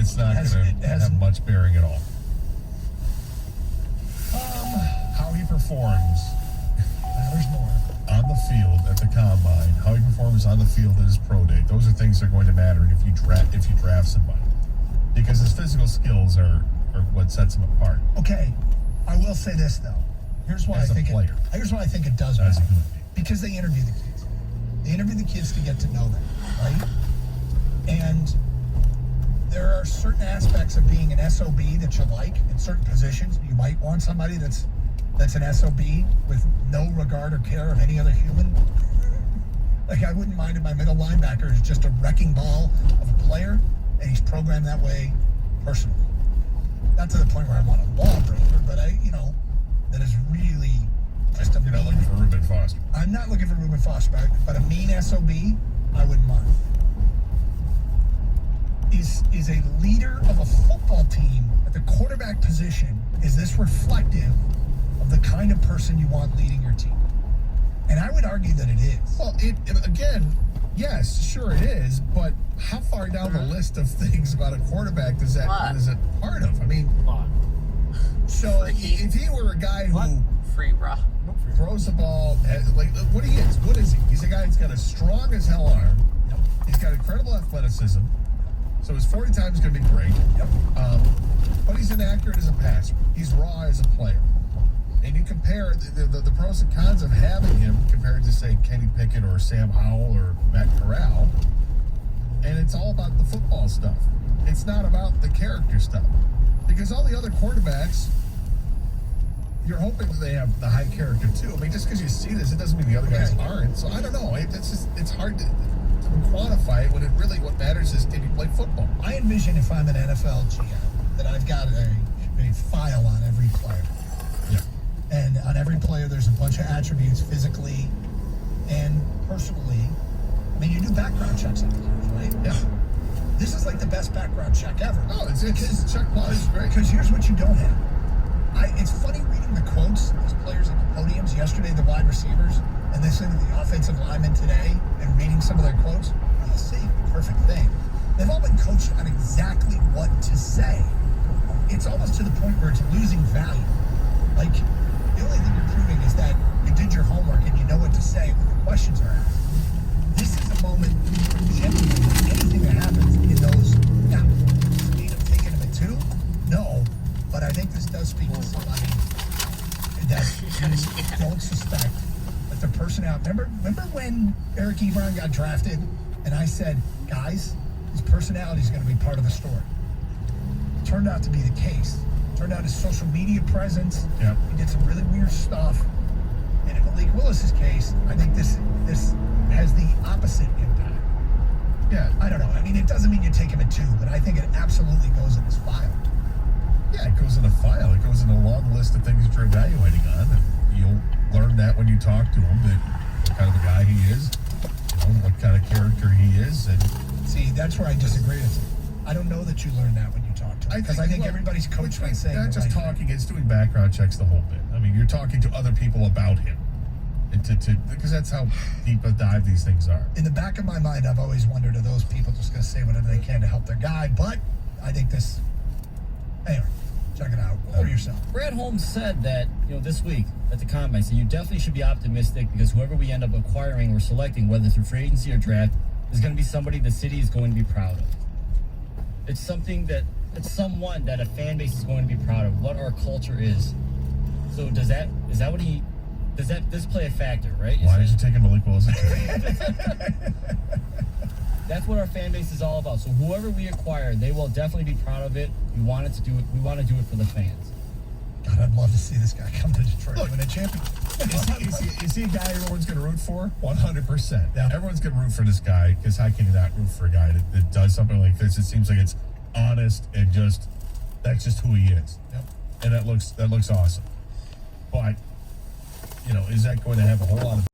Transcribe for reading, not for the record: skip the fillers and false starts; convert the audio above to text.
it's not going to have much bearing at all. How he performs matters more. On the field at the combine, how he performs on the field at his pro day, those are things that are going to matter if you draft somebody. Because his physical skills are what sets him apart. Okay, I will say this though. Here's why As a player. Here's why I think it does As a matter. human being. Because they interview the kids. They interview the kids to get to know them, right? And there are certain aspects of being an SOB that you like in certain positions. You might want somebody that's an SOB with no regard or care of any other human. Like, I wouldn't mind if my middle linebacker is just a wrecking ball of a player, and he's programmed that way personally. Not to the point where I want a lawbreaker, but that is really just a You're not looking for Reuben Foster. I'm not looking for Reuben Foster, but a mean SOB, I wouldn't mind. Is a leader of a football team at the quarterback position, is this reflective of the kind of person you want leading your team? And I would argue that it is. Well, again, yes, sure it is, but how far down the list of things about a quarterback is it part of? I mean, so if he were a guy who throws the ball, what he is, what is he? He's a guy that's got a strong as hell arm. Yep. He's got incredible athleticism. So his 40 time is going to be great. Yep. But he's inaccurate as a passer. He's raw as a player. And you compare the pros and cons of having him compared to, say, Kenny Pickett or Sam Howell or Matt Corral. And it's all about the football stuff. It's not about the character stuff. Because all the other quarterbacks, you're hoping that they have the high character too. I mean, just because you see this, it doesn't mean the other guys aren't. So I don't know. It's hard to quantify it when it really what matters is can you play football. I envision if I'm an NFL GM that I've got a file on every player. Yeah. And on every player, there's a bunch of attributes physically and personally. I mean, you do background checks on players, right? Yeah. This is like the best background check ever. No, it's check plus. Great. Because here's what you don't have. It's funny reading the quotes of these players at the podiums yesterday, the wide receivers, and listening to the offensive linemen today and reading some of their quotes. Well, you say perfect thing. They've all been coached on exactly what to say. It's almost to the point where it's losing value. Like, the only thing you're proving is that you did your homework and you know what to say when the questions are asked. This is a moment, genuinely, anything that happens in those, now, does it mean I'm taking them at 2? No, but I think this does speak to somebody that you don't suspect that their personality. Remember when Eric Ebron got drafted and I said, guys, his personality is going to be part of the story. Turned out to be the case. Turned out his social media presence. Yep. He did some really weird stuff. And in Malik Willis's case, I think this has the opposite impact. Yeah. I don't know. I mean, it doesn't mean you take him at 2, but I think it absolutely goes in his file. Yeah, it goes in a file. It goes in a long list of things that you're evaluating on. And you'll learn that when you talk to him, that what kind of a guy he is, what kind of character he is. And see, that's where I disagree with you. I don't know that you learn that when you talk to him. Because I think everybody's coached by saying not just talking, it's doing background checks the whole bit. I mean, you're talking to other people about him. And because that's how deep a dive these things are. In the back of my mind, I've always wondered, are those people just going to say whatever they can to help their guy? But I think this... Anyway, check it out for yourself. Brad Holmes said that, this week at the Combine, so you definitely should be optimistic because whoever we end up acquiring or selecting, whether through free agency or draft, is going to be somebody the city is going to be proud of. It's someone that a fan base is going to be proud of, what our culture is. So does this play a factor, right? Why is it taking Malik Willis? That's what our fan base is all about. So whoever we acquire, they will definitely be proud of it. We want to do it for the fans. God, I'd love to see this guy come to Detroit and win a championship. Is he a guy everyone's going to root for? 100%. Yeah. Everyone's going to root for this guy because how can you not root for a guy that does something like this? It seems like it's honest and that's just who he is. Yep. And that looks awesome. But, is that going to have a whole lot of